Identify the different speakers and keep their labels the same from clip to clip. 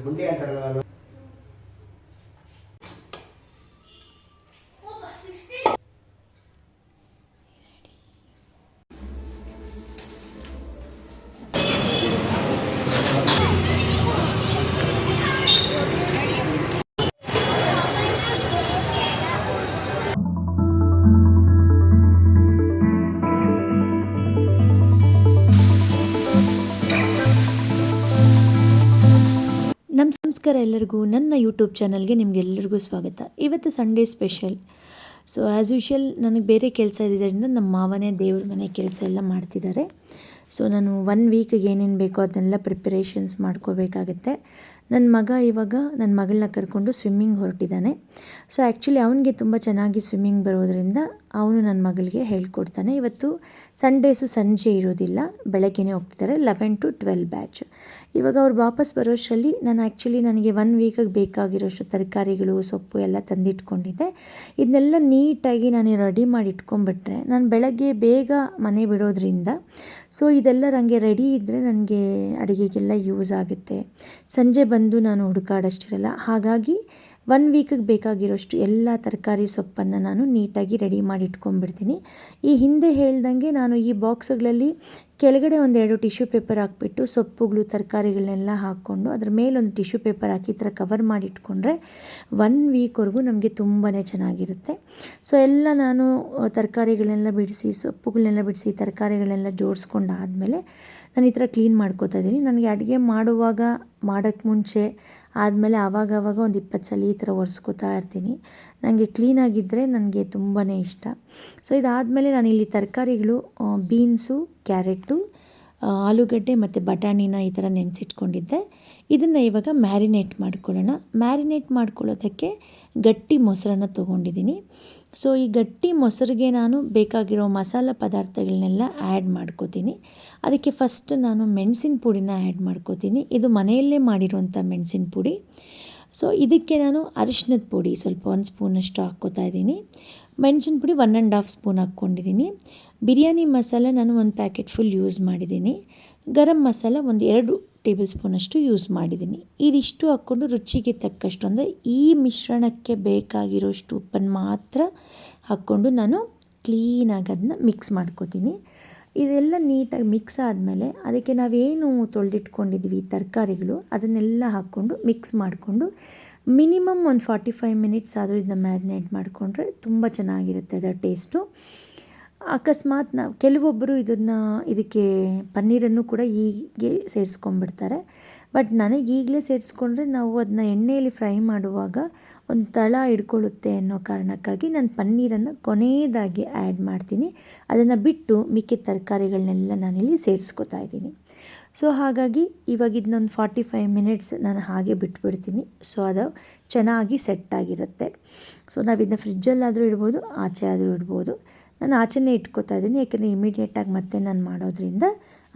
Speaker 1: ಗುಂಡಿ ಅಂತಾರಲ್ಲ.
Speaker 2: ನಮಸ್ಕಾರ ಎಲ್ಲರಿಗೂ, ನನ್ನ ಯೂಟ್ಯೂಬ್ ಚಾನಲ್ಗೆ ನಿಮಗೆಲ್ಲರಿಗೂ ಸ್ವಾಗತ. ಇವತ್ತು Sunday special. So as usual ನನಗೆ ಬೇರೆ ಕೆಲಸ ಇದ್ದಿದ್ದರಿಂದ ನಮ್ಮ ಮಾವನೇ ದೇವ್ರ ಮನೆ ಕೆಲಸ ಎಲ್ಲ ಮಾಡ್ತಿದ್ದಾರೆ. ಸೊ ನಾನು 1 ವೀಕಿಗೆ ಏನೇನು ಬೇಕೋ ಅದನ್ನೆಲ್ಲ ಪ್ರಿಪರೇಷನ್ಸ್ ಮಾಡ್ಕೋಬೇಕಾಗತ್ತೆ. ನನ್ನ ಮಗ ಇವಾಗ ನನ್ನ ಮಗಳನ್ನ ಕರ್ಕೊಂಡು ಸ್ವಿಮ್ಮಿಂಗ್ ಹೊರಟಿದ್ದಾನೆ. ಸೊ ಆ್ಯಕ್ಚುಲಿ ಅವನಿಗೆ ತುಂಬ ಚೆನ್ನಾಗಿ ಸ್ವಿಮ್ಮಿಂಗ್ ಬರೋದರಿಂದ ಅವನು ನನ್ನ ಮಗಳಿಗೆ ಹೇಳ್ಕೊಡ್ತಾನೆ. ಇವತ್ತು ಸಂಡೇಸು ಸಂಜೆ ಇರೋದಿಲ್ಲ, ಬೆಳಗ್ಗೆನೇ ಹೋಗ್ತಿದ್ದಾರೆ. 11 to 12 ಬ್ಯಾಚ್. ಇವಾಗ ಅವ್ರು ವಾಪಸ್ ಬರೋಷ್ಟರಲ್ಲಿ ನನಗೆ 1 ವೀಕಿಗೆ ಬೇಕಾಗಿರೋಷ್ಟು ತರಕಾರಿಗಳು, ಸೊಪ್ಪು ಎಲ್ಲ ತಂದಿಟ್ಕೊಂಡಿದ್ದೆ. ಇದನ್ನೆಲ್ಲ ನೀಟಾಗಿ ನಾನು ರೆಡಿ ಮಾಡಿ ಇಟ್ಕೊಂಡ್ಬಿಟ್ರೆ ನಾನು ಬೆಳಗ್ಗೆ ಬೇಗ ಮನೆ ಬಿಡೋದ್ರಿಂದ ಸೊ ಇದೆಲ್ಲ ನನಗೆ ರೆಡಿ ಇದ್ದರೆ ನನಗೆ ಅಡುಗೆಗೆಲ್ಲ ಯೂಸ್ ಆಗುತ್ತೆ. ಸಂಜೆ ಬಂದು ನಾನು ಹುಡುಕಾಡಷ್ಟಿರಲ್ಲ. ಹಾಗಾಗಿ 1 ವೀಕಿಗೆ ಬೇಕಾಗಿರೋಷ್ಟು ಎಲ್ಲ ತರಕಾರಿ ಸೊಪ್ಪನ್ನು ನಾನು ನೀಟಾಗಿ ರೆಡಿ ಮಾಡಿ ಇಟ್ಕೊಂಡ್ಬಿಡ್ತೀನಿ. ಈ ಹಿಂದೆ ಹೇಳ್ದಂಗೆ ನಾನು ಈ ಬಾಕ್ಸ್ಗಳಲ್ಲಿ ಕೆಳಗಡೆ 1-2 ಟಿಶ್ಯೂ ಪೇಪರ್ ಹಾಕ್ಬಿಟ್ಟು ಸೊಪ್ಪುಗಳು ತರಕಾರಿಗಳನ್ನೆಲ್ಲ ಹಾಕ್ಕೊಂಡು ಅದ್ರ ಮೇಲೊಂದು ಟಿಶ್ಯೂ ಪೇಪರ್ ಹಾಕಿ ಈ ಥರ ಕವರ್ ಮಾಡಿ ಇಟ್ಕೊಂಡ್ರೆ 1 ವೀಕ್ವರೆಗೂ ನಮಗೆ ತುಂಬಾ ಚೆನ್ನಾಗಿರುತ್ತೆ. ಸೊ ಎಲ್ಲ ನಾನು ತರಕಾರಿಗಳನ್ನೆಲ್ಲ ಬಿಡಿಸಿ, ಸೊಪ್ಪುಗಳನ್ನೆಲ್ಲ ಬಿಡಿಸಿ, ತರಕಾರಿಗಳನ್ನೆಲ್ಲ ಜೋಡಿಸ್ಕೊಂಡಾದಮೇಲೆ ನಾನು ಈ ಥರ ಕ್ಲೀನ್ ಮಾಡ್ಕೋತಾ ಇದ್ದೀನಿ. ನನಗೆ ಅಡುಗೆ ಮಾಡೋಕ್ಕೆ ಮುಂಚೆ ಆದಮೇಲೆ ಆವಾಗವಾಗ ಒಂದು 20 ಸಲ ಈ ಥರ ಒರೆಸ್ಕೋತಾ ಇರ್ತೀನಿ. ನನಗೆ ಕ್ಲೀನಾಗಿದ್ದರೆ ನನಗೆ ತುಂಬಾ ಇಷ್ಟ. ಸೊ ಇದಾದಮೇಲೆ ನಾನಿಲ್ಲಿ ತರಕಾರಿಗಳು ಬೀನ್ಸು, ಕ್ಯಾರೆಟು, ಆಲೂಗಡ್ಡೆ ಮತ್ತು ಬಟಾಣಿನ ಈ ಥರ ನೆನೆಸಿಟ್ಕೊಂಡಿದ್ದೆ. ಇದನ್ನು ಇವಾಗ ಮ್ಯಾರಿನೇಟ್ ಮಾಡ್ಕೊಳ್ಳೋಣ. ಮ್ಯಾರಿನೇಟ್ ಮಾಡ್ಕೊಳ್ಳೋದಕ್ಕೆ ಗಟ್ಟಿ ಮೊಸರನ್ನು ತೊಗೊಂಡಿದ್ದೀನಿ. ಸೊ ಈ ಗಟ್ಟಿ ಮೊಸರಿಗೆ ನಾನು ಬೇಕಾಗಿರೋ ಮಸಾಲ ಪದಾರ್ಥಗಳನ್ನೆಲ್ಲ ಆ್ಯಡ್ ಮಾಡ್ಕೋತೀನಿ. ಅದಕ್ಕೆ ಫಸ್ಟ್ ನಾನು ಮೆಣಸಿನ ಪುಡಿನ ಆ್ಯಡ್ ಮಾಡ್ಕೋತೀನಿ. ಇದು ಮನೆಯಲ್ಲೇ ಮಾಡಿರೋಂಥ ಮೆಣಸಿನ ಪುಡಿ. ಸೊ ಇದಕ್ಕೆ ನಾನು ಅರಿಶಿನದ ಪುಡಿ ಸ್ವಲ್ಪ 1 ಸ್ಪೂನಷ್ಟು ಹಾಕ್ಕೋತಾ ಇದ್ದೀನಿ. ಮೆಣಸಿನ ಪುಡಿ 1.5 ಸ್ಪೂನ್ ಹಾಕ್ಕೊಂಡಿದ್ದೀನಿ. ಬಿರಿಯಾನಿ ಮಸಾಲ ನಾನು 1 ಪ್ಯಾಕೆಟ್ ಫುಲ್ ಯೂಸ್ ಮಾಡಿದ್ದೀನಿ. ಗರಂ ಮಸಾಲ 2 ಟೇಬಲ್ ಸ್ಪೂನಷ್ಟು ಯೂಸ್ ಮಾಡಿದ್ದೀನಿ. ಇದಿಷ್ಟು ಹಾಕ್ಕೊಂಡು ರುಚಿಗೆ ತಕ್ಕಷ್ಟು, ಅಂದರೆ ಈ ಮಿಶ್ರಣಕ್ಕೆ ಬೇಕಾಗಿರೋಷ್ಟು ಉಪ್ಪನ್ನು ಮಾತ್ರ ಹಾಕ್ಕೊಂಡು ನಾನು ಕ್ಲೀನಾಗಿ ಅದನ್ನ ಮಿಕ್ಸ್ ಮಾಡ್ಕೋತೀನಿ. ಇದೆಲ್ಲ ನೀಟಾಗಿ ಮಿಕ್ಸ್ ಆದಮೇಲೆ ಅದಕ್ಕೆ ನಾವೇನು ತೊಳೆದಿಟ್ಕೊಂಡಿದ್ವಿ ತರಕಾರಿಗಳು ಅದನ್ನೆಲ್ಲ ಹಾಕ್ಕೊಂಡು ಮಿಕ್ಸ್ ಮಾಡಿಕೊಂಡು ಮಿನಿಮಮ್ ಒಂದು 45 ಮಿನಿಟ್ಸ್ ಆದರೂ ಇದನ್ನ ಮ್ಯಾರಿನೇಟ್ ಮಾಡಿಕೊಂಡ್ರೆ ತುಂಬ ಚೆನ್ನಾಗಿರುತ್ತೆ ಅದರ ಟೇಸ್ಟು. ಅಕಸ್ಮಾತ್ ಕೆಲವೊಬ್ಬರು ಇದಕ್ಕೆ ಪನ್ನೀರನ್ನು ಕೂಡ ಹೀಗೆ ಸೇರಿಸ್ಕೊಂಡ್ಬಿಡ್ತಾರೆ. ಬಟ್ ನನಗೆ ಈಗಲೇ ಸೇರಿಸ್ಕೊಂಡ್ರೆ ನಾವು ಅದನ್ನ ಎಣ್ಣೆಯಲ್ಲಿ ಫ್ರೈ ಮಾಡುವಾಗ ಒಂದು ತಳ ಹಿಡ್ಕೊಳ್ಳುತ್ತೆ ಅನ್ನೋ ಕಾರಣಕ್ಕಾಗಿ ನಾನು ಪನ್ನೀರನ್ನು ಕೊನೆಯದಾಗಿ ಆ್ಯಡ್ ಮಾಡ್ತೀನಿ. ಅದನ್ನು ಬಿಟ್ಟು ಮಿಕ್ಕಿದ ತರಕಾರಿಗಳನ್ನೆಲ್ಲ ನಾನಿಲ್ಲಿ ಸೇರಿಸ್ಕೊತಾ ಇದ್ದೀನಿ. ಸೊ ಹಾಗಾಗಿ ಇವಾಗ ಇದನ್ನೊಂದು 45 ಮಿನಿಟ್ಸ್ ನಾನು ಹಾಗೆ ಬಿಟ್ಬಿಡ್ತೀನಿ. ಸೊ ಅದು ಚೆನ್ನಾಗಿ ಸೆಟ್ ಆಗಿರುತ್ತೆ. ಸೊ ನಾವಿದನ್ನ ಫ್ರಿಜ್ಜಲ್ಲಾದರೂ ಇಡ್ಬೋದು, ಆಚೆ ಆದರೂ ಇಡ್ಬೋದು. ನಾನು ಆಚೆನೇ ಇಟ್ಕೋತಾ ಇದ್ದೀನಿ, ಯಾಕೆಂದರೆ ಇಮಿಡಿಯೇಟಾಗಿ ಮತ್ತೆ ನಾನು ಮಾಡೋದ್ರಿಂದ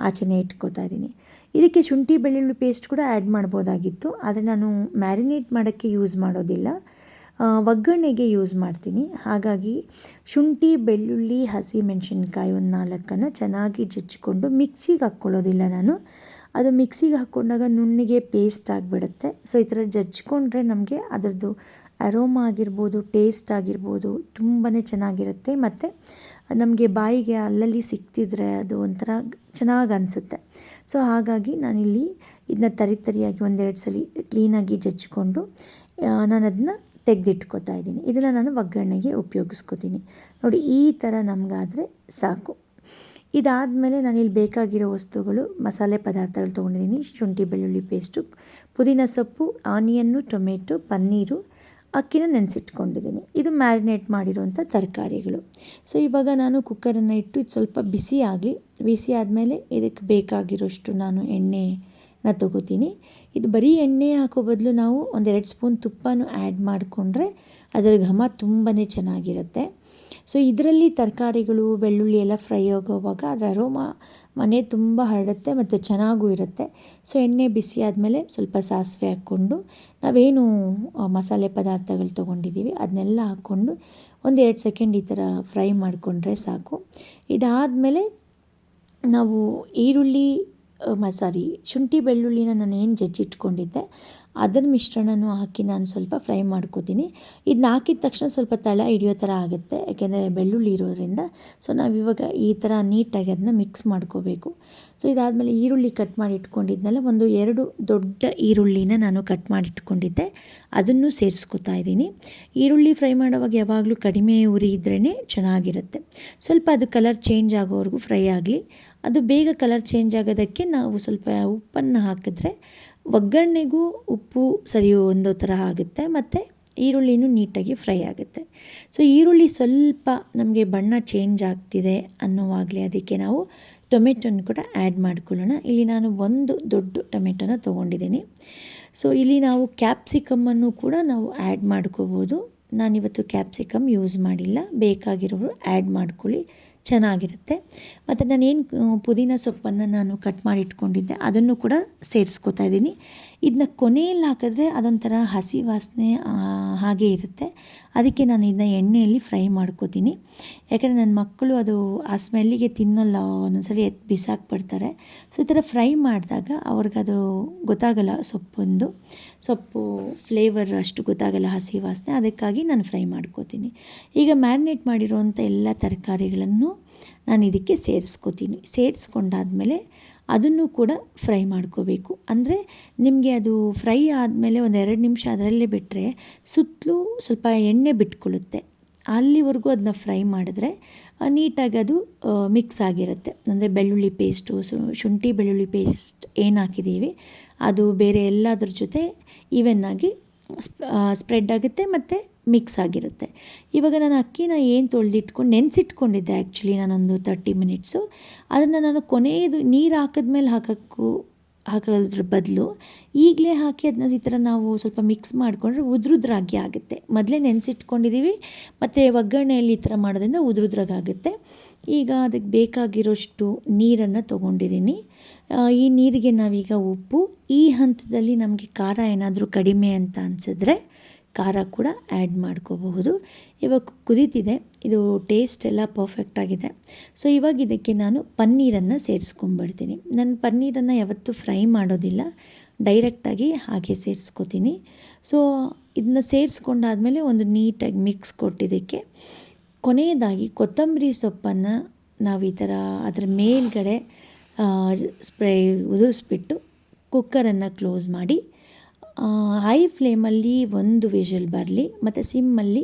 Speaker 2: ಆಚೆನೇ ಇಟ್ಕೋತಾ ಇದ್ದೀನಿ. ಇದಕ್ಕೆ ಶುಂಠಿ ಬೆಳ್ಳುಳ್ಳಿ ಪೇಸ್ಟ್ ಕೂಡ ಆ್ಯಡ್ ಮಾಡ್ಬೋದಾಗಿತ್ತು, ಆದರೆ ನಾನು ಮ್ಯಾರಿನೇಟ್ ಮಾಡೋಕ್ಕೆ ಯೂಸ್ ಮಾಡೋದಿಲ್ಲ, ಒಗ್ಗರಣೆಗೆ ಯೂಸ್ ಮಾಡ್ತೀನಿ. ಹಾಗಾಗಿ ಶುಂಠಿ, ಬೆಳ್ಳುಳ್ಳಿ, ಹಸಿಮೆಣಸಿನ್ಕಾಯಿ 4 ಚೆನ್ನಾಗಿ ಜಜ್ಜಿಕೊಂಡು ಮಿಕ್ಸಿಗೆ ಹಾಕ್ಕೊಳ್ಳೋದಿಲ್ಲ ನಾನು. ಅದು ಮಿಕ್ಸಿಗೆ ಹಾಕ್ಕೊಂಡಾಗ ನುಣ್ಣಗೆ ಪೇಸ್ಟ್ ಆಗಿಬಿಡುತ್ತೆ. ಸೊ ಈ ಥರ ಜಜ್ಜಿಕೊಂಡ್ರೆ ನಮಗೆ ಅದರದ್ದು ಅರೋಮಾ ಆಗಿರ್ಬೋದು, ಟೇಸ್ಟ್ ಆಗಿರ್ಬೋದು ತುಂಬಾ ಚೆನ್ನಾಗಿರುತ್ತೆ. ಮತ್ತು ನಮಗೆ ಬಾಯಿಗೆ ಅಲ್ಲಲ್ಲಿ ಸಿಕ್ತಿದ್ರೆ ಅದು ಒಂಥರ ಚೆನ್ನಾಗಿ ಅನಿಸುತ್ತೆ. ಸೊ ಹಾಗಾಗಿ ನಾನಿಲ್ಲಿ ಇದನ್ನ ತರಿಯಾಗಿ 1-2 ಸಲ ಕ್ಲೀನಾಗಿ ಜಜ್ಜಿಕೊಂಡು ನಾನು ಅದನ್ನ ತೆಗೆದಿಟ್ಕೋತಾ ಇದ್ದೀನಿ. ಇದನ್ನು ನಾನು ಒಗ್ಗರಣೆಗೆ ಉಪಯೋಗಿಸ್ಕೋತೀನಿ. ನೋಡಿ, ಈ ಥರ ನಮಗಾದರೆ ಸಾಕು. ಇದಾದಮೇಲೆ ನಾನಿಲ್ಲಿ ಬೇಕಾಗಿರೋ ವಸ್ತುಗಳು, ಮಸಾಲೆ ಪದಾರ್ಥಗಳು ತೊಗೊಂಡಿದ್ದೀನಿ. ಶುಂಠಿ ಬೆಳ್ಳುಳ್ಳಿ ಪೇಸ್ಟು, ಪುದೀನ ಸೊಪ್ಪು, ಆನಿಯನ್ನು, ಟೊಮೆಟೊ, ಪನ್ನೀರು, ಅಕ್ಕಿನ ನೆನೆಸಿಟ್ಕೊಂಡಿದ್ದೀನಿ. ಇದು ಮ್ಯಾರಿನೇಟ್ ಮಾಡಿರೋಂಥ ತರಕಾರಿಗಳು. ಸೊ ಇವಾಗ ನಾನು ಕುಕ್ಕರನ್ನು ಇಟ್ಟು ಇದು ಸ್ವಲ್ಪ ಬಿಸಿ ಆಗಲಿ. ಬಿಸಿ ಆದಮೇಲೆ ಇದಕ್ಕೆ ಬೇಕಾಗಿರೋಷ್ಟು ನಾನು ಎಣ್ಣೆನ ತೊಗೋತೀನಿ. ಇದು ಬರೀ ಎಣ್ಣೆ ಹಾಕೋ ಬದಲು ನಾವು 1-2 ಸ್ಪೂನ್ ತುಪ್ಪನೂ ಆ್ಯಡ್ ಮಾಡಿಕೊಂಡ್ರೆ ಅದರ ಘಮ ತುಂಬಾ ಚೆನ್ನಾಗಿರುತ್ತೆ. ಸೊ ಇದರಲ್ಲಿ ತರಕಾರಿಗಳು, ಬೆಳ್ಳುಳ್ಳಿ ಎಲ್ಲ ಫ್ರೈ ಆಗೋವಾಗ ಅದರ ಅರೋಮಾ ಮನೆ ತುಂಬ ಹರಡುತ್ತೆ ಮತ್ತು ಚೆನ್ನಾಗೂ ಇರುತ್ತೆ. ಸೊ ಎಣ್ಣೆ ಬಿಸಿ ಆದಮೇಲೆ ಸ್ವಲ್ಪ ಸಾಸಿವೆ ಹಾಕ್ಕೊಂಡು ನಾವೇನು ಮಸಾಲೆ ಪದಾರ್ಥಗಳು ತೊಗೊಂಡಿದ್ದೀವಿ ಅದನ್ನೆಲ್ಲ ಹಾಕ್ಕೊಂಡು 1-2 ಸೆಕೆಂಡ್ ಈ ಥರ ಫ್ರೈ ಮಾಡಿಕೊಂಡ್ರೆ ಸಾಕು. ಇದಾದಮೇಲೆ ನಾವು ಈರುಳ್ಳಿ ಶುಂಠಿ ಬೆಳ್ಳುಳ್ಳಿನ ನಾನು ಏನು ಜಜ್ಜಿಟ್ಕೊಂಡಿದ್ದೆ ಅದರ ಮಿಶ್ರಣನೂ ಹಾಕಿ ನಾನು ಸ್ವಲ್ಪ ಫ್ರೈ ಮಾಡ್ಕೋತೀನಿ. ಇದನ್ನ ಹಾಕಿದ ತಕ್ಷಣ ಸ್ವಲ್ಪ ತಳ ಹಿಡಿಯೋ ಥರ ಆಗುತ್ತೆ, ಯಾಕೆಂದರೆ ಬೆಳ್ಳುಳ್ಳಿ ಇರೋದ್ರಿಂದ. ಸೊ ನಾವಿವಾಗ ಈ ಥರ ನೀಟಾಗಿ ಅದನ್ನ ಮಿಕ್ಸ್ ಮಾಡ್ಕೋಬೇಕು. ಸೊ ಇದಾದಮೇಲೆ ಈರುಳ್ಳಿ ಕಟ್ ಮಾಡಿ ಇಟ್ಕೊಂಡಿದ್ನಲ್ಲ, 2 ದೊಡ್ಡ ಈರುಳ್ಳಿನ ನಾನು ಕಟ್ ಮಾಡಿ ಇಟ್ಕೊಂಡಿದ್ದೆ, ಅದನ್ನು ಸೇರಿಸ್ಕೊತಾ ಇದ್ದೀನಿ. ಈರುಳ್ಳಿ ಫ್ರೈ ಮಾಡೋವಾಗ ಯಾವಾಗಲೂ ಕಡಿಮೆ ಉರಿ ಇದ್ರೇ ಚೆನ್ನಾಗಿರುತ್ತೆ. ಸ್ವಲ್ಪ ಅದು ಕಲರ್ ಚೇಂಜ್ ಆಗೋವರೆಗೂ ಫ್ರೈ ಆಗಲಿ. ಅದು ಬೇಗ ಕಲರ್ ಚೇಂಜ್ ಆಗೋದಕ್ಕೆ ನಾವು ಸ್ವಲ್ಪ ಉಪ್ಪನ್ನು ಹಾಕಿದ್ರೆ ಒಗ್ಗರಣೆಗೂ ಉಪ್ಪು ಸರಿ ಹೊಂದೋ ಥರ ಆಗುತ್ತೆ, ಮತ್ತು ಈರುಳ್ಳಿನೂ ನೀಟಾಗಿ ಫ್ರೈ ಆಗುತ್ತೆ. ಸೊ ಈರುಳ್ಳಿ ಸ್ವಲ್ಪ ನಮಗೆ ಬಣ್ಣ ಚೇಂಜ್ ಆಗ್ತಿದೆ ಅನ್ನೋವಾಗಲೇ ಅದಕ್ಕೆ ನಾವು ಟೊಮೆಟೊನ ಕೂಡ ಆ್ಯಡ್ ಮಾಡ್ಕೊಳ್ಳೋಣ. ಇಲ್ಲಿ ನಾನು 1 ದೊಡ್ಡ ಟೊಮೆಟೊನ ತೊಗೊಂಡಿದ್ದೀನಿ. ಸೊ ಇಲ್ಲಿ ನಾವು ಕ್ಯಾಪ್ಸಿಕಮ್ಮನ್ನು ಕೂಡ ನಾವು ಆ್ಯಡ್ ಮಾಡ್ಕೋಬೋದು. ನಾನಿವತ್ತು ಕ್ಯಾಪ್ಸಿಕಮ್ ಯೂಸ್ ಮಾಡಿಲ್ಲ, ಬೇಕಾಗಿರೋರು ಆ್ಯಡ್ ಮಾಡ್ಕೊಳ್ಳಿ, ಚೆನ್ನಾಗಿರುತ್ತೆ. ಮತ್ತು ನಾನೇನು ಪುದೀನ ಸೊಪ್ಪನ್ನು ನಾನು ಕಟ್ ಮಾಡಿ ಇಟ್ಕೊಂಡಿದ್ದೆ ಅದನ್ನು ಕೂಡ ಸೇರಿಸ್ಕೊತಾ ಇದ್ದೀನಿ. ಇದನ್ನ ಕೊನೆಯಲ್ಲಿ ಹಾಕಿದ್ರೆ ಅದೊಂಥರ ಹಸಿ ವಾಸನೆ ಹಾಗೇ ಇರುತ್ತೆ, ಅದಕ್ಕೆ ನಾನು ಇದನ್ನ ಎಣ್ಣೆಯಲ್ಲಿ ಫ್ರೈ ಮಾಡ್ಕೋತೀನಿ. ಯಾಕಂದರೆ ನನ್ನ ಮಕ್ಕಳು ಅದು ಆ ಸ್ಮೆಲ್ಲಿಗೆ ತಿನ್ನಲ್ಲ, ಒಂದೊಂದ್ಸರಿ ಬಿಸಾಕ್ಬಿಡ್ತಾರೆ. ಸೊ ಈ ಥರ ಫ್ರೈ ಮಾಡಿದಾಗ ಅವ್ರಿಗದು ಗೊತ್ತಾಗಲ್ಲ, ಸೊಪ್ಪು ಫ್ಲೇವರ್ ಅಷ್ಟು ಗೊತ್ತಾಗಲ್ಲ, ಹಸಿ ವಾಸನೆ, ಅದಕ್ಕಾಗಿ ನಾನು ಫ್ರೈ ಮಾಡ್ಕೋತೀನಿ. ಈಗ ಮ್ಯಾರಿನೇಟ್ ಮಾಡಿರೋವಂಥ ಎಲ್ಲ ತರಕಾರಿಗಳನ್ನು ನಾನು ಇದಕ್ಕೆ ಸೇರಿಸ್ಕೋತೀನಿ. ಸೇರಿಸ್ಕೊಂಡಾದಮೇಲೆ ಅದನ್ನು ಕೂಡ ಫ್ರೈ ಮಾಡ್ಕೋಬೇಕು. ಅಂದರೆ ನಿಮಗೆ ಅದು ಫ್ರೈ ಆದಮೇಲೆ 1-2 ನಿಮಿಷ ಅದರಲ್ಲೇ ಬಿಟ್ಟರೆ ಸುತ್ತಲೂ ಸ್ವಲ್ಪ ಎಣ್ಣೆ ಬಿಟ್ಕೊಳ್ಳುತ್ತೆ. ಅಲ್ಲಿವರೆಗೂ ಅದನ್ನ ಫ್ರೈ ಮಾಡಿದ್ರೆ ನೀಟಾಗಿ ಅದು ಮಿಕ್ಸ್ ಆಗಿರುತ್ತೆ. ಅಂದರೆ ಬೆಳ್ಳುಳ್ಳಿ ಪೇಸ್ಟು, ಶುಂಠಿ ಬೆಳ್ಳುಳ್ಳಿ ಪೇಸ್ಟ್ ಏನು ಹಾಕಿದ್ದೀವಿ ಅದು ಬೇರೆ ಎಲ್ಲದ್ರ ಜೊತೆ ಈವನ್ನಾಗಿ ಸ್ಪ್ರೆಡ್ ಆಗುತ್ತೆ ಮತ್ತು ಮಿಕ್ಸ್ ಆಗಿರುತ್ತೆ. ಇವಾಗ ನಾನು ಅಕ್ಕಿನ ಏನು ತೊಳೆದಿಟ್ಕೊಂಡು ನೆನೆಸಿಟ್ಕೊಂಡಿದ್ದೆ, ಆ್ಯಕ್ಚುಲಿ ನಾನೊಂದು 30 ಮಿನಿಟ್ಸು. ಅದನ್ನು ನಾನು ಕೊನೆಯದು ನೀರು ಹಾಕಿದ್ಮೇಲೆ ಹಾಕೋದ್ರ ಬದಲು ಈಗಲೇ ಹಾಕಿ ಅದನ್ನ ಈ ಥರ ನಾವು ಸ್ವಲ್ಪ ಮಿಕ್ಸ್ ಮಾಡಿಕೊಂಡ್ರೆ ಉದ್ರುದ್ರಾಗಿ ಆಗುತ್ತೆ. ಮೊದಲೇ ನೆನೆಸಿಟ್ಕೊಂಡಿದ್ದೀವಿ ಮತ್ತು ಒಗ್ಗರಣೆಯಲ್ಲಿ ಈ ಥರ ಮಾಡೋದ್ರಿಂದ ಉದ್ರುದ್ರಾಗುತ್ತೆ. ಈಗ ಅದಕ್ಕೆ ಬೇಕಾಗಿರೋಷ್ಟು ನೀರನ್ನು ತೊಗೊಂಡಿದ್ದೀನಿ. ಈ ನೀರಿಗೆ ನಾವೀಗ ಉಪ್ಪು, ಈ ಹಂತದಲ್ಲಿ ನಮಗೆ ಖಾರ ಏನಾದರೂ ಕಡಿಮೆ ಅಂತ ಅನಿಸಿದ್ರೆ ಖಾರ ಕೂಡ ಆ್ಯಡ್ ಮಾಡ್ಕೋಬಹುದು. ಇವಾಗ ಕುದೀತಿದೆ, ಇದು ಟೇಸ್ಟ್ ಎಲ್ಲ ಪರ್ಫೆಕ್ಟ್ ಆಗಿದೆ. ಸೊ ಇವಾಗ ಇದಕ್ಕೆ ನಾನು ಪನ್ನೀರನ್ನು ಸೇರಿಸ್ಕೊಂಡ್ಬಿಡ್ತೀನಿ. ನಾನು ಪನ್ನೀರನ್ನು ಯಾವತ್ತೂ ಫ್ರೈ ಮಾಡೋದಿಲ್ಲ, ಡೈರೆಕ್ಟಾಗಿ ಹಾಗೆ ಸೇರಿಸ್ಕೋತೀನಿ. ಸೊ ಇದನ್ನ ಸೇರಿಸ್ಕೊಂಡಾದಮೇಲೆ ಒಂದು ನೀಟಾಗಿ ಮಿಕ್ಸ್ ಕೊಟ್ಟಿದ್ದಕ್ಕೆ ಕೊನೆಯದಾಗಿ ಕೊತ್ತಂಬರಿ ಸೊಪ್ಪನ್ನು ನಾವು ಈ ಥರ ಅದರ ಮೇಲ್ಗಡೆ ಉದುರಿಸ್ಬಿಟ್ಟು ಕುಕ್ಕರನ್ನು ಕ್ಲೋಸ್ ಮಾಡಿ ಹೈ ಫ್ಲೇಮಲ್ಲಿ 1 ವಿಷಲ್ ಬರಲಿ ಮತ್ತು ಸಿಮ್ಮಲ್ಲಿ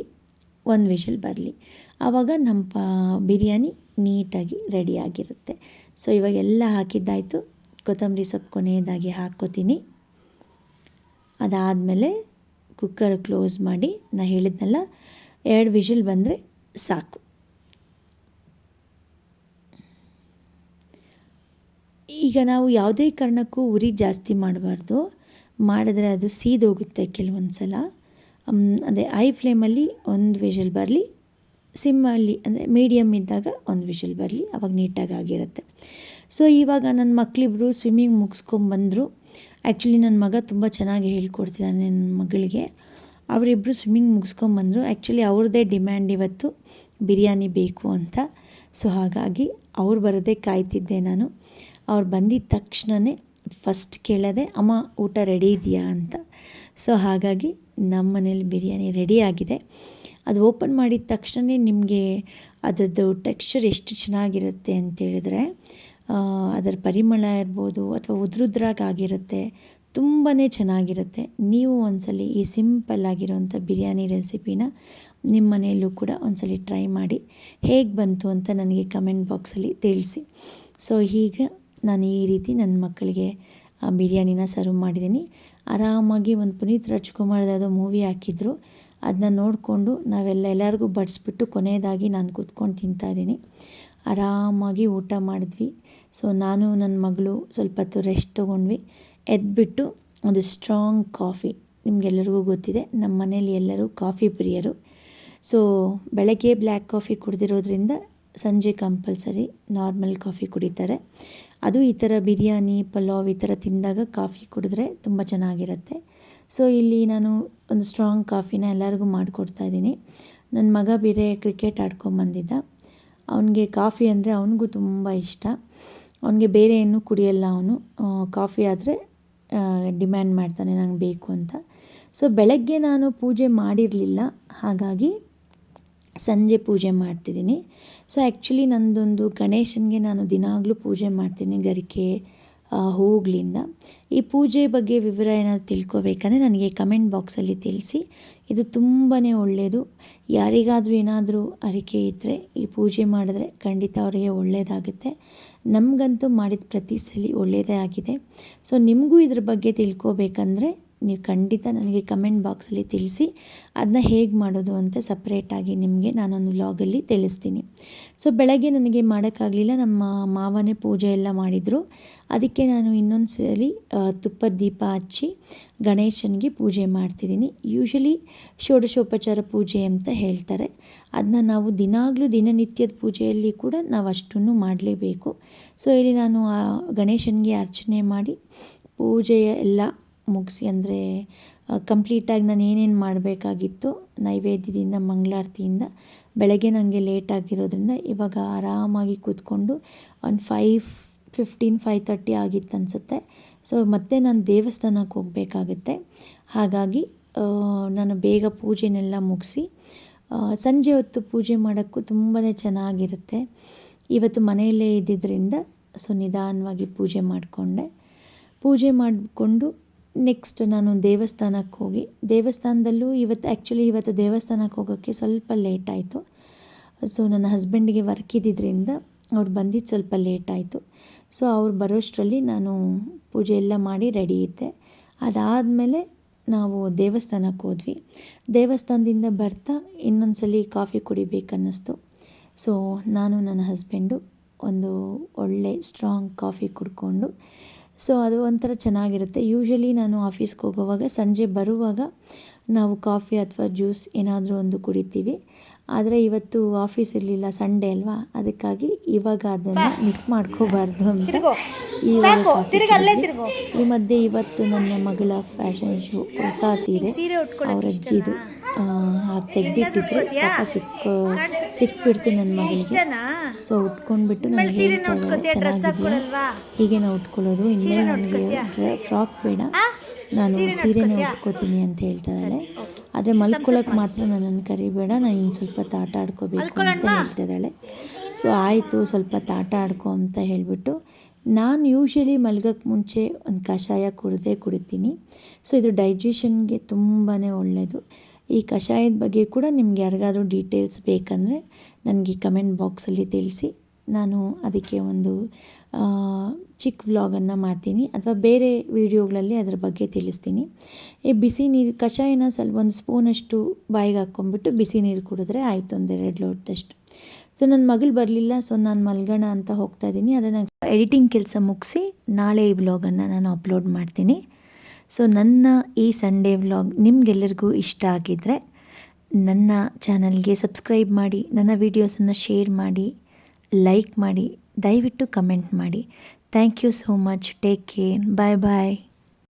Speaker 2: 1 ವಿಷಲ್ ಬರಲಿ, ಆವಾಗ ನಮ್ಮ ಬಿರಿಯಾನಿ ನೀಟಾಗಿ ರೆಡಿಯಾಗಿರುತ್ತೆ. ಸೊ ಇವಾಗ ಎಲ್ಲ ಹಾಕಿದ್ದಾಯಿತು. ಕೊತ್ತಂಬರಿ ಸೊಪ್ಪು ಕೊನೆಯದಾಗಿ ಹಾಕ್ಕೋತೀನಿ. ಅದಾದಮೇಲೆ ಕುಕ್ಕರ್ ಕ್ಲೋಸ್ ಮಾಡಿ, ನಾನು ಹೇಳಿದ್ನಲ್ಲ 2 ವಿಷಲ್ ಬಂದರೆ ಸಾಕು. ಈಗ ನಾವು ಯಾವುದೇ ಕಾರಣಕ್ಕೂ ಉರಿ ಜಾಸ್ತಿ ಮಾಡಬಾರ್ದು, ಮಾಡಿದ್ರೆ ಅದು ಸೀದೋಗುತ್ತೆ ಕೆಲವೊಂದು ಸಲ. ಅದೇ ಹೈ ಫ್ಲೇಮಲ್ಲಿ 1 ವಿಷಲ್ ಬರಲಿ, ಸಿಮ್ಮಲ್ಲಿ ಅಂದರೆ ಮೀಡಿಯಮ್ ಇದ್ದಾಗ 1 ವಿಷಲ್ ಬರಲಿ, ಆವಾಗ ನೀಟಾಗಿ ಆಗಿರುತ್ತೆ. ಸೊ ಇವಾಗ ನನ್ನ ಮಕ್ಕಳಿಬ್ರು ಸ್ವಿಮ್ಮಿಂಗ್ ಮುಗಿಸ್ಕೊಂಬಂದರು. ಆ್ಯಕ್ಚುಲಿ ನನ್ನ ಮಗ ತುಂಬ ಚೆನ್ನಾಗಿ ಹೇಳ್ಕೊಡ್ತಿದ್ದಾನೆ ನನ್ನ ಮಗಳಿಗೆ. ಅವರಿಬ್ಬರು ಸ್ವಿಮ್ಮಿಂಗ್ ಮುಗಿಸ್ಕೊಂಬಂದರು. ಆ್ಯಕ್ಚುಲಿ ಅವ್ರದ್ದೇ ಡಿಮ್ಯಾಂಡ್ ಇವತ್ತು ಬಿರಿಯಾನಿ ಬೇಕು ಅಂತ. ಸೊ ಹಾಗಾಗಿ ಅವ್ರು ಬರೋದೇ ಕಾಯ್ತಿದ್ದೆ ನಾನು. ಅವ್ರು ಬಂದಿದ್ದ ತಕ್ಷಣವೇ ಫಸ್ಟ್ ಕೇಳೋದೆ, ಅಮ್ಮ ಊಟ ರೆಡಿ ಇದೆಯಾ ಅಂತ. ಸೊ ಹಾಗಾಗಿ ನಮ್ಮ ಮನೇಲಿ ಬಿರಿಯಾನಿ ರೆಡಿ ಆಗಿದೆ. ಅದು ಓಪನ್ ಮಾಡಿದ ತಕ್ಷಣ ನಿಮಗೆ ಅದರದ್ದು ಟೆಕ್ಸ್ಚರ್ ಎಷ್ಟು ಚೆನ್ನಾಗಿರುತ್ತೆ ಅಂತೇಳಿದರೆ, ಅದರ ಪರಿಮಳ ಇರ್ಬೋದು ಅಥವಾ ಉದ್ರುದ್ರಾಗಿರುತ್ತೆ, ತುಂಬಾ ಚೆನ್ನಾಗಿರುತ್ತೆ. ನೀವು ಒಂದ್ಸಲಿ ಈ ಸಿಂಪಲ್ ಆಗಿರೋಂಥ ಬಿರಿಯಾನಿ ರೆಸಿಪಿನ ನಿಮ್ಮ ಮನೆಯಲ್ಲೂ ಕೂಡ ಒಂದ್ಸಲಿ ಟ್ರೈ ಮಾಡಿ, ಹೇಗೆ ಬಂತು ಅಂತ ನನಗೆ ಕಮೆಂಟ್ ಬಾಕ್ಸಲ್ಲಿ ತಿಳಿಸಿ. ಸೊ ಹೀಗೆ ನಾನು ಈ ರೀತಿ ನನ್ನ ಮಕ್ಕಳಿಗೆ ಬಿರಿಯಾನಿನ ಸರ್ವ್ ಮಾಡಿದ್ದೀನಿ. ಆರಾಮಾಗಿ ಒಂದು ಪುನೀತ್ ರಾಜ್ಕುಮಾರ್ದು ಯಾವುದೋ ಮೂವಿ ಹಾಕಿದ್ರು, ಅದನ್ನ ನೋಡಿಕೊಂಡು ಎಲ್ಲರಿಗೂ ಬಡಿಸ್ಬಿಟ್ಟು ಕೊನೆಯದಾಗಿ ನಾನು ಕೂತ್ಕೊಂಡು ತಿಂತಾಯಿದ್ದೀನಿ. ಆರಾಮಾಗಿ ಊಟ ಮಾಡಿದ್ವಿ. ಸೊ ನಾನು ನನ್ನ ಮಗಳು ಸ್ವಲ್ಪ ಹೊತ್ತು ರೆಸ್ಟ್ ತೊಗೊಂಡ್ವಿ. ಎದ್ಬಿಟ್ಟು ಒಂದು ಸ್ಟ್ರಾಂಗ್ ಕಾಫಿ, ನಿಮಗೆಲ್ಲರಿಗೂ ಗೊತ್ತಿದೆ ನಮ್ಮ ಮನೇಲಿ ಎಲ್ಲರೂ ಕಾಫಿ ಪ್ರಿಯರು. ಸೊ ಬೆಳಗ್ಗೆ ಬ್ಲ್ಯಾಕ್ ಕಾಫಿ ಕುಡಿದಿರೋದ್ರಿಂದ ಸಂಜೆ ಕಂಪಲ್ಸರಿ ನಾರ್ಮಲ್ ಕಾಫಿ ಕುಡಿತಾರೆ. ಅದು ಈ ಥರ ಬಿರಿಯಾನಿ, ಪಲಾವ್ ಈ ಥರ ತಿಂದಾಗ ಕಾಫಿ ಕುಡಿದ್ರೆ ತುಂಬ ಚೆನ್ನಾಗಿರುತ್ತೆ. ಸೊ ಇಲ್ಲಿ ನಾನು ಒಂದು ಸ್ಟ್ರಾಂಗ್ ಕಾಫಿನ ಎಲ್ಲರಿಗೂ ಮಾಡಿಕೊಡ್ತಾಯಿದ್ದೀನಿ. ನನ್ನ ಮಗ ಬೇರೆ ಕ್ರಿಕೆಟ್ ಆಡ್ಕೊಂಬಂದಿದ್ದ, ಅವನಿಗೆ ಕಾಫಿ ಅಂದರೆ ಅವನಿಗೂ ತುಂಬ ಇಷ್ಟ. ಅವನಿಗೆ ಬೇರೆ ಏನು ಕುಡಿಯಲ್ಲ ಅವನು. ಕಾಫಿ ಆದರೆ ಡಿಮ್ಯಾಂಡ್ ಮಾಡ್ತಾನೆ ನಂಗೆ ಬೇಕು ಅಂತ. ಸೊ ಬೆಳಗ್ಗೆ ನಾನು ಪೂಜೆ ಮಾಡಿರಲಿಲ್ಲ, ಹಾಗಾಗಿ ಸಂಜೆ ಪೂಜೆ ಮಾಡ್ತಿದ್ದೀನಿ. ಸೊ ಆ್ಯಕ್ಚುಲಿ ನನ್ನದೊಂದು ಗಣೇಶನಿಗೆ ನಾನು ದಿನಾಗಲೂ ಪೂಜೆ ಮಾಡ್ತೀನಿ ಗರಿಕೆ ಹೂವುಗಳಿಂದ. ಈ ಪೂಜೆ ಬಗ್ಗೆ ವಿವರ ಏನಾದರೂ ತಿಳ್ಕೊಬೇಕಂದ್ರೆ ನನಗೆ ಕಮೆಂಟ್ ಬಾಕ್ಸಲ್ಲಿ ತಿಳಿಸಿ. ಇದು ತುಂಬಾ ಒಳ್ಳೆಯದು. ಯಾರಿಗಾದರೂ ಏನಾದರೂ ಹರಕೆ ಇದ್ದರೆ ಈ ಪೂಜೆ ಮಾಡಿದ್ರೆ ಖಂಡಿತ ಅವರಿಗೆ ಒಳ್ಳೆಯದಾಗುತ್ತೆ. ನಮಗಂತೂ ಮಾಡಿದ ಪ್ರತಿ ಸಲ ಒಳ್ಳೆಯದೇ ಆಗಿದೆ. ಸೊ ನಿಮಗೂ ಇದ್ರ ಬಗ್ಗೆ ತಿಳ್ಕೊಬೇಕಂದ್ರೆ ನೀವು ಖಂಡಿತ ನನಗೆ ಕಮೆಂಟ್ ಬಾಕ್ಸಲ್ಲಿ ತಿಳಿಸಿ. ಅದನ್ನ ಹೇಗೆ ಮಾಡೋದು ಅಂತ ಸಪ್ರೇಟಾಗಿ ನಿಮಗೆ ನಾನೊಂದು ವ್ಲಾಗಲ್ಲಿ ತಿಳಿಸ್ತೀನಿ. ಸೊ ಬೆಳಗ್ಗೆ ನನಗೆ ಮಾಡೋಕ್ಕಾಗಲಿಲ್ಲ, ನಮ್ಮ ಮಾವನೇ ಪೂಜೆ ಎಲ್ಲ ಮಾಡಿದರು. ಅದಕ್ಕೆ ನಾನು ಇನ್ನೊಂದು ಸಲ ತುಪ್ಪದ ದೀಪ ಹಚ್ಚಿ ಗಣೇಶನಿಗೆ ಪೂಜೆ ಮಾಡ್ತಿದ್ದೀನಿ. ಯೂಶಲಿ ಷೋಡಶೋಪಚಾರ ಪೂಜೆ ಅಂತ ಹೇಳ್ತಾರೆ. ಅದನ್ನ ನಾವು ದಿನಾಗಲೂ ದಿನನಿತ್ಯದ ಪೂಜೆಯಲ್ಲಿ ಕೂಡ ನಾವು ಅಷ್ಟನ್ನು ಮಾಡಲೇಬೇಕು. ಸೊ ಇಲ್ಲಿ ನಾನು ಗಣೇಶನಿಗೆ ಅರ್ಚನೆ ಮಾಡಿ ಪೂಜೆಯ ಎಲ್ಲ ಮುಗಿಸಿ, ಅಂದರೆ ಕಂಪ್ಲೀಟಾಗಿ ನಾನು ಏನೇನು ಮಾಡಬೇಕಾಗಿತ್ತು ನೈವೇದ್ಯದಿಂದ ಮಂಗಳಾರತಿಯಿಂದ ಬೆಳಗ್ಗೆ ನನಗೆ ಲೇಟ್ ಆಗಿರೋದ್ರಿಂದ ಇವಾಗ ಆರಾಮಾಗಿ ಕೂತ್ಕೊಂಡು ಒಂದು 5:15 5:30 ಆಗಿತ್ತು ಅನಿಸುತ್ತೆ. ಸೊ ಮತ್ತೆ ನಾನು ದೇವಸ್ಥಾನಕ್ಕೆ ಹೋಗಬೇಕಾಗುತ್ತೆ. ಹಾಗಾಗಿ ನಾನು ಬೇಗ ಪೂಜೆನೆಲ್ಲ ಮುಗಿಸಿ ಸಂಜೆ ಹೊತ್ತು ಪೂಜೆ ಮಾಡೋಕ್ಕೂ ತುಂಬಾ ಚೆನ್ನಾಗಿರುತ್ತೆ. ಇವತ್ತು ಮನೆಯಲ್ಲೇ ಇದ್ದಿದ್ದರಿಂದ ಸೊ ನಿಧಾನವಾಗಿ ಪೂಜೆ ಮಾಡಿಕೊಂಡೆ. ಪೂಜೆ ಮಾಡಿಕೊಂಡು ನೆಕ್ಸ್ಟ್ ನಾನು ದೇವಸ್ಥಾನಕ್ಕೆ ಹೋಗಿ, ದೇವಸ್ಥಾನದಲ್ಲೂ ಇವತ್ತು ದೇವಸ್ಥಾನಕ್ಕೆ ಹೋಗೋಕ್ಕೆ ಸ್ವಲ್ಪ ಲೇಟ್ ಆಯಿತು. ಸೊ ನನ್ನ ಹಸ್ಬೆಂಡಿಗೆ ವರ್ಕ್ ಇದ್ದಿದ್ದರಿಂದ ಅವ್ರು ಬಂದಿದ್ದು ಸ್ವಲ್ಪ ಲೇಟ್ ಆಯಿತು. ಸೊ ಅವ್ರು ಬರೋಷ್ಟರಲ್ಲಿ ನಾನು ಪೂಜೆ ಎಲ್ಲ ಮಾಡಿ ರೆಡಿ ಇದ್ದೆ. ಅದಾದಮೇಲೆ ನಾವು ದೇವಸ್ಥಾನಕ್ಕೆ ಹೋದ್ವಿ. ದೇವಸ್ಥಾನದಿಂದ ಬರ್ತಾ ಇನ್ನೊಂದು ಸಲ ಕಾಫಿ ಕುಡಿಬೇಕನ್ನಿಸ್ತು. ಸೊ ನಾನು ನನ್ನ ಹಸ್ಬೆಂಡು ಒಂದು ಒಳ್ಳೆ ಸ್ಟ್ರಾಂಗ್ ಕಾಫಿ ಕುಡ್ಕೊಂಡು, ಸೊ ಅದು ಒಂಥರ ಚೆನ್ನಾಗಿರುತ್ತೆ. ಯೂಶ್ವಲಿ ನಾನು ಆಫೀಸ್ಗೆ ಹೋಗುವಾಗ ಸಂಜೆ ಬರುವಾಗ ನಾವು ಕಾಫಿ ಅಥವಾ ಜ್ಯೂಸ್ ಏನಾದರೂ ಒಂದು ಕುಡಿತೀವಿ. ಆದರೆ ಇವತ್ತು ಆಫೀಸ್ ಇರಲಿಲ್ಲ, ಸಂಡೇ ಅಲ್ವಾ, ಅದಕ್ಕಾಗಿ ಇವಾಗ ಅದನ್ನು ಮಿಸ್ ಮಾಡ್ಕೋಬಾರ್ದು ಅಂತ ಇವಾಗ ಕಾಫಿ ಕುಡಿದ್ವಿ. ಈ ಮಧ್ಯೆ ಇವತ್ತು ನನ್ನ ಮಗಳ ಫ್ಯಾಷನ್ ಶೋ, ಹೊಸ ಸೀರೆ ಅವ್ರ ಅಜ್ಜಿದು ತೆಗೆದಿಟ್ಟಿದ್ರು. ಪಾಪ ಸಿಕ್ಬಿಡ್ತು ನನ್ನ ಮಗಳಿಗೆ. ಸೊ ಉಟ್ಕೊಂಡ್ಬಿಟ್ಟು ನನಗೆ ಹೇಳ್ತಾ ಇದ್ದಾಳೆ, ಚೆನ್ನಾಗಿದೆಯಾ, ಹೀಗೆ ನಾವು ಉಟ್ಕೊಳ್ಳೋದು, ಇನ್ಮೇಲೆ ನನಗೆ ಫ್ರಾಕ್ ಬೇಡ, ನಾನು ಸೀರೆನೇ ಉಟ್ಕೋತೀನಿ ಅಂತ ಹೇಳ್ತಾ ಇದ್ದಾಳೆ. ಆದರೆ ಮಲ್ಕೊಳ್ಳೋಕೆ ಮಾತ್ರ ನನ್ನನ್ನು ಕರಿಬೇಡ, ನಾನು ಇನ್ನು ಸ್ವಲ್ಪ ಆಟ ಆಡ್ಕೋಬೇಕು ಅಂತ ಹೇಳ್ತಾ ಇದ್ದಾಳೆ. ಸೊ ಆಯಿತು, ಸ್ವಲ್ಪ ಆಟ ಆಡ್ಕೊ ಅಂತ ಹೇಳಿಬಿಟ್ಟು ನಾನು ಯೂಶ್ವಲಿ ಮಲ್ಗೋಕ್ಕೆ ಮುಂಚೆ ಒಂದು ಕಷಾಯ ಕುಡಿತೀನಿ. ಸೊ ಇದು ಡೈಜೆಷನ್ಗೆ ತುಂಬಾ ಒಳ್ಳೆಯದು. ಈ ಕಷಾಯದ ಬಗ್ಗೆ ಕೂಡ ನಿಮ್ಗೆ ಯಾರಿಗಾದ್ರೂ ಡೀಟೇಲ್ಸ್ ಬೇಕಂದರೆ ನನಗೆ ಕಮೆಂಟ್ ಬಾಕ್ಸಲ್ಲಿ ತಿಳಿಸಿ. ನಾನು ಅದಕ್ಕೆ ಒಂದು ಚಿಕ್ಕ ವ್ಲಾಗನ್ನು ಮಾಡ್ತೀನಿ ಅಥವಾ ಬೇರೆ ವೀಡಿಯೋಗಳಲ್ಲಿ ಅದರ ಬಗ್ಗೆ ತಿಳಿಸ್ತೀನಿ. ಈ ಬಿಸಿ ನೀರು ಕಷಾಯನ ಒಂದು ಸ್ಪೂನಷ್ಟು ಬಾಯಿಗೆ ಹಾಕ್ಕೊಂಬಿಟ್ಟು ಬಿಸಿ ನೀರು ಕುಡಿದ್ರೆ ಆಯಿತು, ಒಂದು 2 ಲೋಟದಷ್ಟು. ಸೊ ನನ್ನ ಮಗಳು ಬರಲಿಲ್ಲ, ಸೊ ನಾನು ಮಲ್ಗೋಣ ಅಂತ ಹೋಗ್ತಾಯಿದ್ದೀನಿ. ಅದನ್ನು ಎಡಿಟಿಂಗ್ ಕೆಲಸ ಮುಗಿಸಿ ನಾಳೆ ಈ ವ್ಲಾಗನ್ನು ನಾನು ಅಪ್ಲೋಡ್ ಮಾಡ್ತೀನಿ. ಸೊ ನನ್ನ ಈ ಸಂಡೇ ವ್ಲಾಗ್ ನಿಮಗೆಲ್ಲರಿಗೂ ಇಷ್ಟ ಆಗಿದ್ದರೆ ನನ್ನ ಚಾನಲ್ಗೆ ಸಬ್ಸ್ಕ್ರೈಬ್ ಮಾಡಿ, ನನ್ನ ವೀಡಿಯೋಸನ್ನು ಶೇರ್ ಮಾಡಿ, ಲೈಕ್ ಮಾಡಿ, ದಯವಿಟ್ಟು ಕಮೆಂಟ್ ಮಾಡಿ. Thank you so much. Take care. Bye bye.